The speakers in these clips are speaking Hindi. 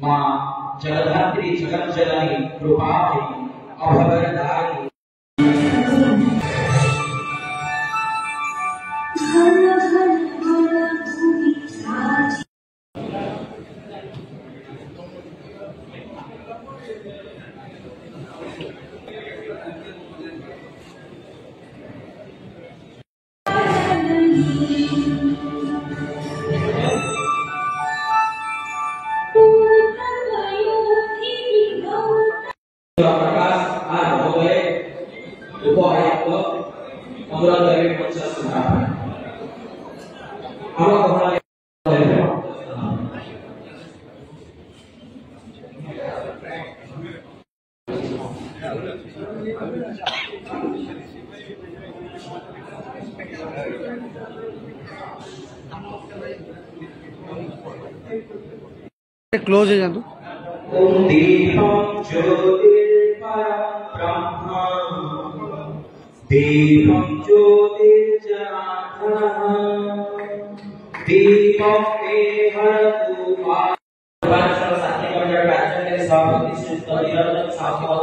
माँ जगधात्री जगत जननी कृपा अभयदायिनी प्रकाश आज हो गए उपहायुक्त 15 क्लोज है जादू दीपं ज्योतिर्जनार्दनः दीपं मे हरतु शांति कमिटी के सभापति श्री निरंजन साहू को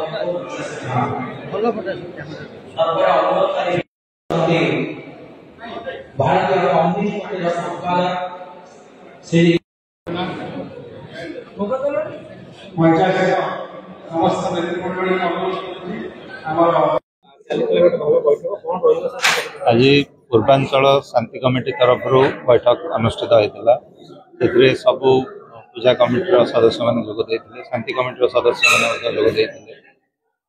अनुरोध करेंगे भारतीय कम्युनिस्ट पार्टी संपादक श्री समस्त नेतृमंडली आज पूर्वांचल शांति कमिटी तरफ बैठक अनुष्ठित होता है। सबू पूजा कमिटी सदस्य मैंने जोगदे शांति कमिटी सदस्य मैंने जोगदे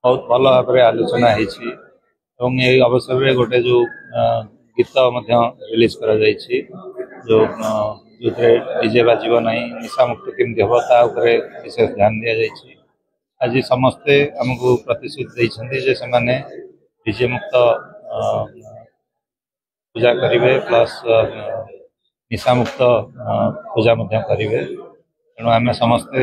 बहुत भल भाव में आलोचना होती अवसर में गोटे जो गीत रिलीज कर जो डीजे बाजब ना निशा मुक्त केमती हम ताऊपर विशेष ध्यान दि जाए। आज समस्ते आमको प्रतिश्रुति देते से डीजे मुक्त पूजा करेंगे प्लस निशा मुक्त पूजा करेंगे। तेणु आम समस्ते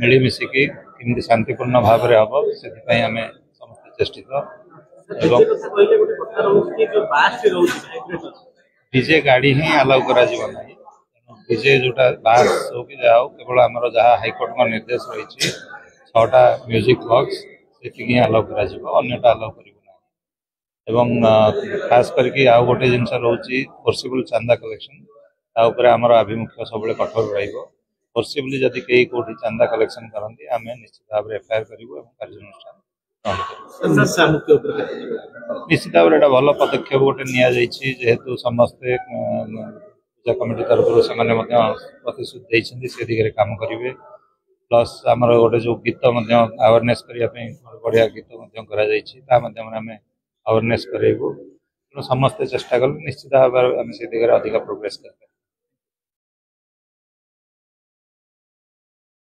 मिलमिशिकी केमती शांतिपूर्ण भाव में हम से आम समस्ते चेष्टित डीजे गाड़ी ही अलाउ करा डीजे जोटा बास हो कि जाओ केवल आमर जहाँ हाइकोर्ट का निर्देश रही 6टा म्यूजिक बॉक्स से अलाउ करा अन्यटा अलाउ कर खास करके आउ गोटे जिनस रोचे फोर्सिबल चांदा कलेक्शन आमर आभिमुख्य सब कठोर फोर्सिबली जदि कई कौटी चांदा कलेक्शन करती आम निश्चित भाव में एफआईआर करूँ कार्यानुष्ठान निश्चित भाव में भल पदक्षेप गोटे जेहेतु समस्ते पूजा कमिटी तरफ से प्रतिश्रुति देते से दिगरे काम करेंगे प्लस आमर गोटे जो गीत अवेयरनेस करने बढ़िया गीत आम अवेयरनेस करेबू समस्ते चेष्टा कले निश्चित भाव में से दिगरे अधिक प्रोग्रेस कर